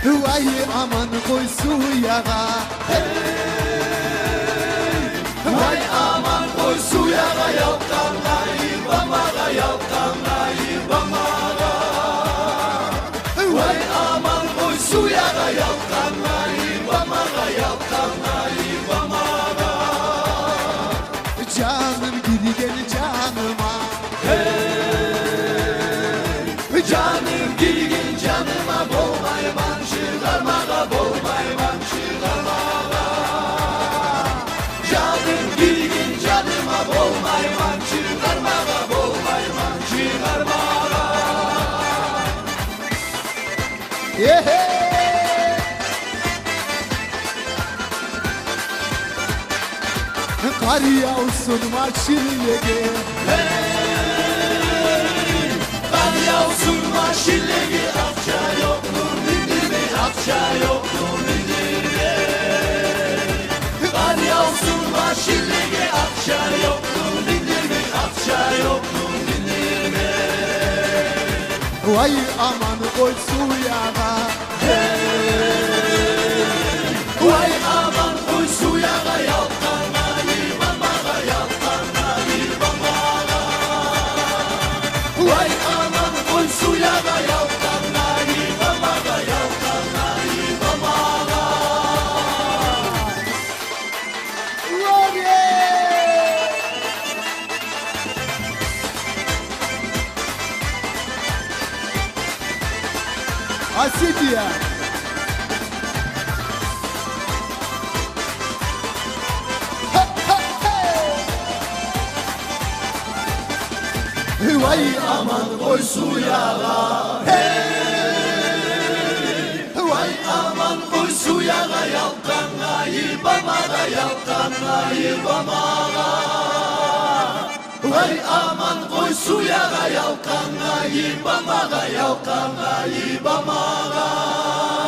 Vay aman koy suya. Vay aman koy suya yalkanla İbamağa yalkanla İbamağa. Vay aman koy suya yalkanla İbamağa yalkanla İbamağa. Canım geri gel canıma. Canım girgin canıma bolmayman çıkarmağa bolmayman çıkarmağa. Canım girgin canıma bolmayman çıkarmağa bolmayman çıkarmağa. Kar yağsın maçilege. Kar yağsın maşillegi akça yoktur bildirme akça yoktur bildirme. Kar yağsın maşillegi akça yoktur bildirme akça yoktur bildirme. Vay aman koy suya. Vay aman koy suya yalkanla İbamağa yalkanla İbamağa. Vay aman koy suya yalkanla İbamağa yalkanla İbamağa. Asidia. Vay Aman koy suya hey. Vay aman koy suya yalkanla İbamağa yalkanla İbamağa. Vay aman koy suya yalkanla İbamağa yalkanla İbamağa.